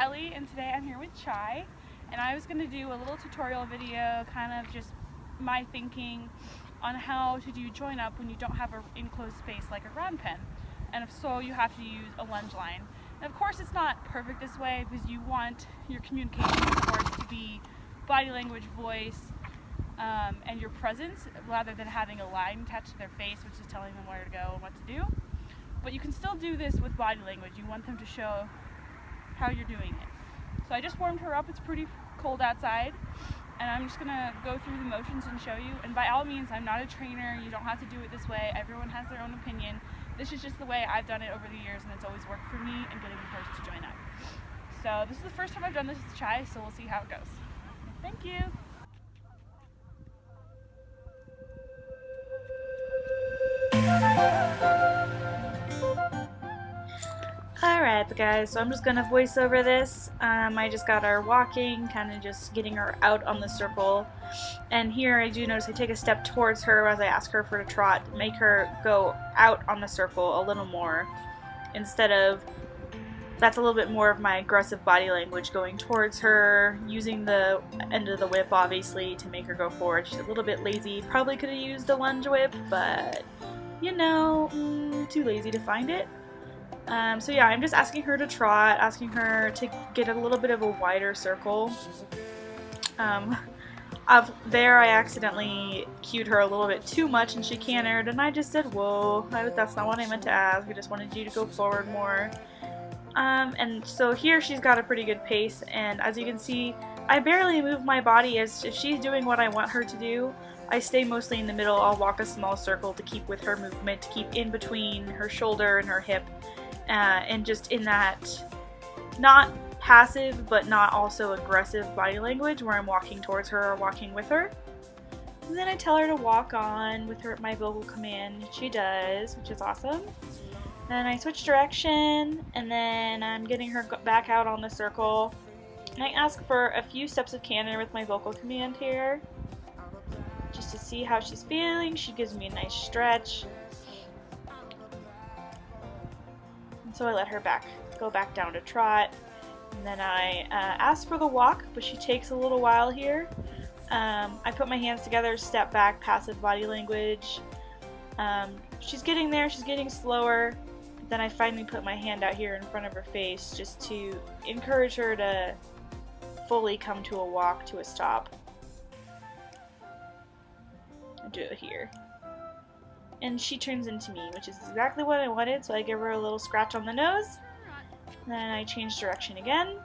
Ellie, and today I'm here with Chai, and I was going to do a little tutorial video, kind of just my thinking on how to do join up when you don't have an enclosed space like a round pen, and if so, you have to use a lunge line. And of course, it's not perfect this way because you want your communication, of course, to be body language, voice, and your presence, rather than having a line attached to their face, which is telling them where to go and what to do. But you can still do this with body language. You want them to show how you're doing it. So I just warmed her up. It's pretty cold outside, and I'm just gonna go through the motions and show you. And by all means, I'm not a trainer. You don't have to do it this way. Everyone has their own opinion. This is just the way I've done it over the years, and it's always worked for me and getting the person to join up. So this is the first time I've done this with Chai, so we'll see how it goes. Thank you. Alright guys, so I'm just gonna voice over this. I just got her walking, kind of just getting her out on the circle. And here I do notice I take a step towards her as I ask her for a trot, make her go out on the circle a little more. Instead of, that's a little bit more of my aggressive body language, going towards her, using the end of the whip obviously to make her go forward. She's a little bit lazy, probably could have used a lunge whip, but you know, too lazy to find it. So yeah, I'm just asking her to trot, asking her to get a little bit of a wider circle. There I accidentally cued her a little bit too much and she cantered, and I just said, whoa, that's not what I meant to ask, I just wanted you to go forward more. And so here she's got a pretty good pace, and as you can see, I barely move my body. As if she's doing what I want her to do, I stay mostly in the middle. I'll walk a small circle to keep with her movement, to keep in between her shoulder and her hip. And just in that not passive but not also aggressive body language where I'm walking towards her or walking with her. And then I tell her to walk on with her at my vocal command. She does, which is awesome. Then I switch direction, and then I'm getting her back out on the circle. And I ask for a few steps of canter with my vocal command here, just to see how she's feeling. She gives me a nice stretch. So I let her go back down to trot, and then I ask for the walk, but she takes a little while here. I put my hands together, step back, passive body language. She's getting there, she's getting slower. Then I finally put my hand out here in front of her face just to encourage her to fully come to a walk, to a stop. I'll do it here. And she turns into me, which is exactly what I wanted, so I give her a little scratch on the nose. Then I change direction again.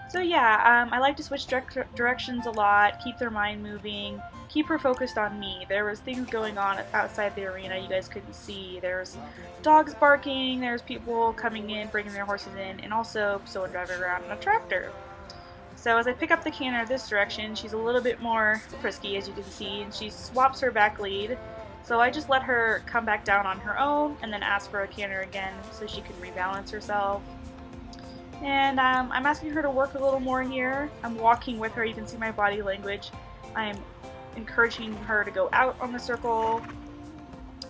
So yeah, I like to switch directions a lot, keep their mind moving, keep her focused on me. There was things going on outside the arena you guys couldn't see. There's dogs barking, there's people coming in, bringing their horses in, and also someone driving around in a tractor. So as I pick up the canter this direction, she's a little bit more frisky, as you can see, and she swaps her back lead. So I just let her come back down on her own and then ask for a canter again so she can rebalance herself. And I'm asking her to work a little more here. I'm walking with her. You can see my body language. I'm encouraging her to go out on the circle,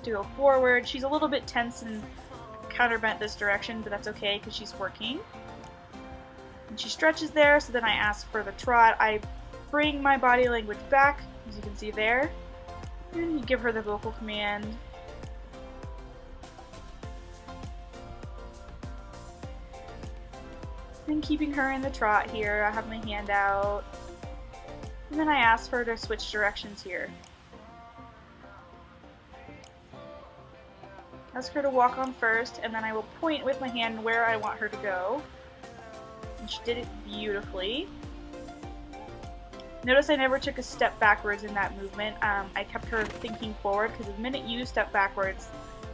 to go forward. She's a little bit tense and counterbent this direction, but that's okay because she's working. And she stretches there, so then I ask for the trot. I bring my body language back, as you can see there. And you give her the vocal command. And keeping her in the trot here, I have my hand out. And then I ask her to switch directions here. Ask her to walk on first, and then I will point with my hand where I want her to go. And she did it beautifully. Notice I never took a step backwards in that movement. I kept her thinking forward, because the minute you step backwards,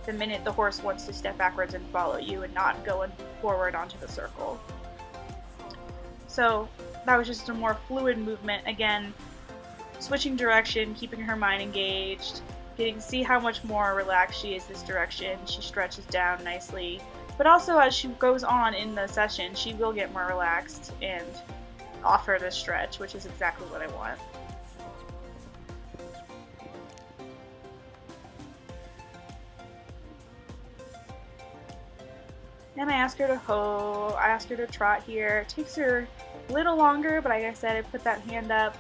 the minute the horse wants to step backwards and follow you and not going forward onto the circle. So that was just a more fluid movement. Again, switching direction, keeping her mind engaged, getting to see how much more relaxed she is this direction. She stretches down nicely. But also as she goes on in the session, she will get more relaxed and offer this stretch, which is exactly what I want. And I ask her to hoe, I ask her to trot here. It takes her a little longer, but like I said, I put that hand up.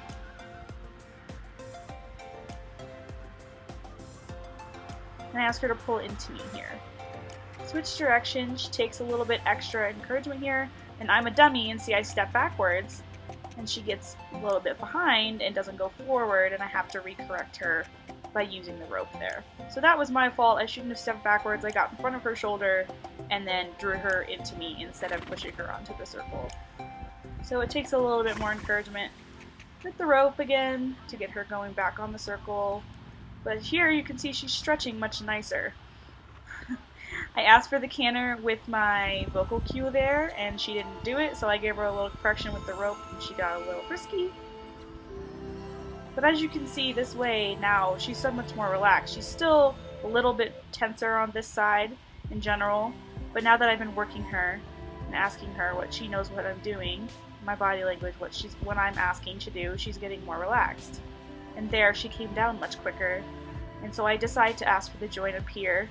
And I ask her to pull into me here. Switch direction, she takes a little bit extra encouragement here, and I'm a dummy, and see I step backwards, and she gets a little bit behind and doesn't go forward, and I have to recorrect her by using the rope there. So that was my fault. I shouldn't have stepped backwards. I got in front of her shoulder and then drew her into me instead of pushing her onto the circle. So it takes a little bit more encouragement with the rope again to get her going back on the circle. But here you can see she's stretching much nicer. I asked for the canter with my vocal cue there, and she didn't do it, so I gave her a little correction with the rope, and she got a little frisky. But as you can see, this way now, she's so much more relaxed. She's still a little bit tenser on this side in general, but now that I've been working her and asking her what she knows what I'm doing, my body language, what I'm asking to do, she's getting more relaxed. And there, she came down much quicker. And so I decided to ask for the join up here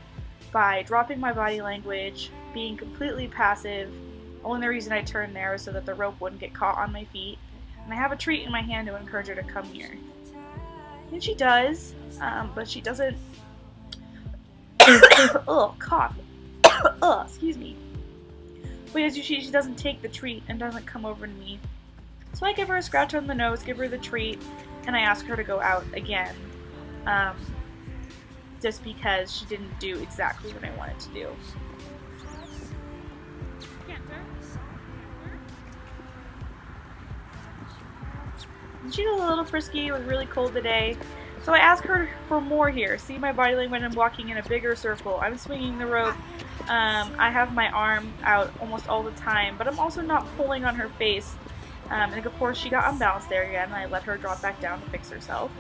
by dropping my body language, being completely passive. Only reason I turned there was so that the rope wouldn't get caught on my feet. And I have a treat in my hand to encourage her to come here. And she does, but she doesn't... Ugh, cough. Ugh, excuse me. But as you see, she doesn't take the treat and doesn't come over to me. So I give her a scratch on the nose, give her the treat, and I ask her to go out again. Just because she didn't do exactly what I wanted to do. She's a little frisky. It was really cold today. So I asked her for more here. See my body language, I'm walking in a bigger circle. I'm swinging the rope. I have my arm out almost all the time, but I'm also not pulling on her face. And of course she got unbalanced there again, and I let her drop back down to fix herself.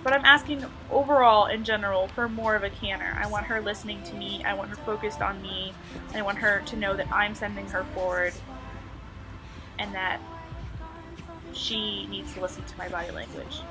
But I'm asking overall, in general, for more of a canter. I want her listening to me, I want her focused on me, and I want her to know that I'm sending her forward, and that she needs to listen to my body language.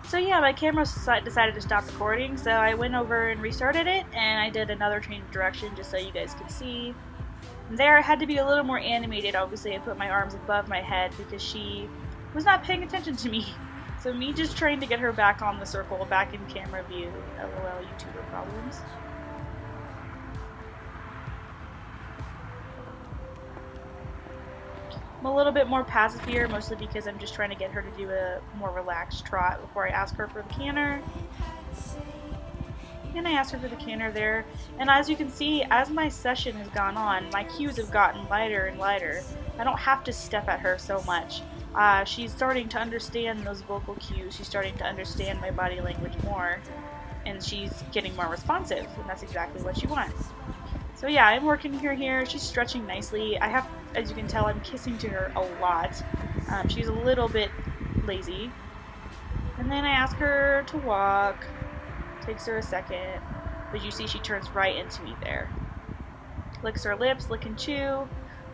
So yeah, my camera decided to stop recording, so I went over and restarted it, and I did another change of direction just so you guys could see. And there I had to be a little more animated. Obviously I put my arms above my head because she was not paying attention to me. So me just trying to get her back on the circle, back in camera view. LOL YouTuber problems. I'm a little bit more passive here, mostly because I'm just trying to get her to do a more relaxed trot before I ask her for the canter. And I asked her for the canter there. And as you can see, as my session has gone on, my cues have gotten lighter and lighter. I don't have to step at her so much. She's starting to understand those vocal cues. She's starting to understand my body language more. And she's getting more responsive, and that's exactly what she wants. So yeah, I'm working her here. She's stretching nicely. I have, as you can tell, I'm kissing to her a lot. She's a little bit lazy. And then I ask her to walk. Takes her a second. But you see she turns right into me there. Licks her lips, lick and chew.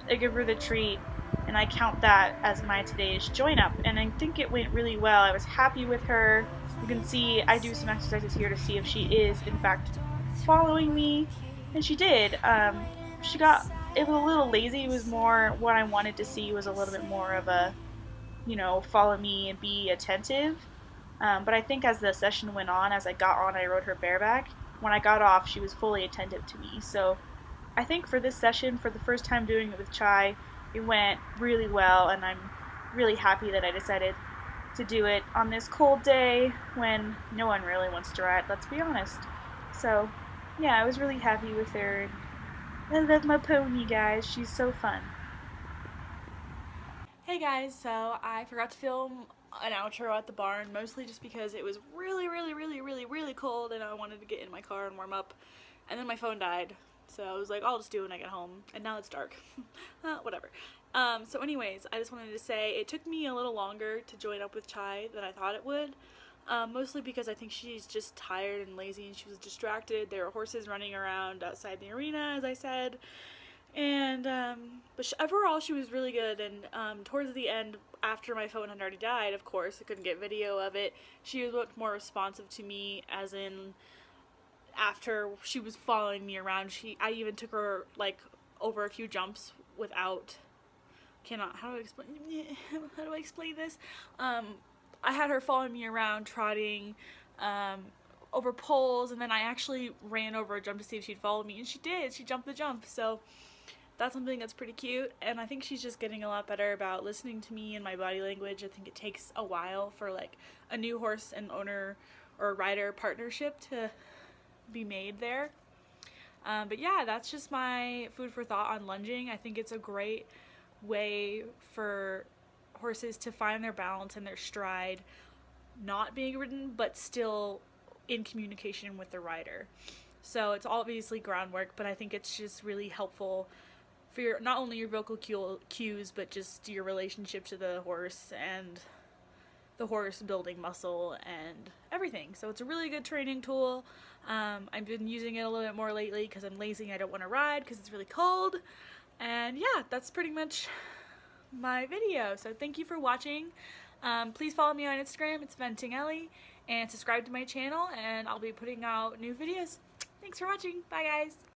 I give her the treat. And I count that as my today's join up. And I think it went really well. I was happy with her. You can see I do some exercises here to see if she is, in fact, following me. And she did. It was a little lazy. It was more what I wanted to see was a little bit more of a, follow me and be attentive. But I think as the session went on, as I got on, I rode her bareback. When I got off, she was fully attentive to me. So I think for this session, for the first time doing it with Chai, it went really well, and I'm really happy that I decided to do it on this cold day when no one really wants to ride, let's be honest. So yeah, I was really happy with her. I love my pony, guys. She's so fun. Hey guys, so I forgot to film an outro at the barn, mostly just because it was really cold and I wanted to get in my car and warm up, and then my phone died. So I was like, I'll just do it when I get home, and now it's dark. Whatever. So anyways, I just wanted to say it took me a little longer to join up with Chai than I thought it would. Mostly because I think she's just tired and lazy and she was distracted. There were horses running around outside the arena, as I said. And but overall she was really good. And towards the end, after my phone had already died, of course I couldn't get video of it, she was much more responsive to me, as in after she was following me around. I even took her like over a few jumps without how do I explain this? I had her following me around, trotting over poles, and then I actually ran over a jump to see if she'd follow me, and she did. She jumped the jump. So that's something that's pretty cute, and I think she's just getting a lot better about listening to me and my body language. I think it takes a while for like a new horse and owner or rider partnership to be made there. But yeah, that's just my food for thought on lunging. I think it's a great way for horses to find their balance and their stride, not being ridden but still in communication with the rider. So it's obviously groundwork, but I think it's just really helpful for your, not only your vocal cues, but just your relationship to the horse and the horse building muscle and everything. So it's a really good training tool. I've been using it a little bit more lately because I'm lazy and I don't want to ride because it's really cold. And yeah, that's pretty much my video. So thank you for watching. Please follow me on Instagram, it's poneyyy, and subscribe to my channel, and I'll be putting out new videos. Thanks for watching. Bye guys.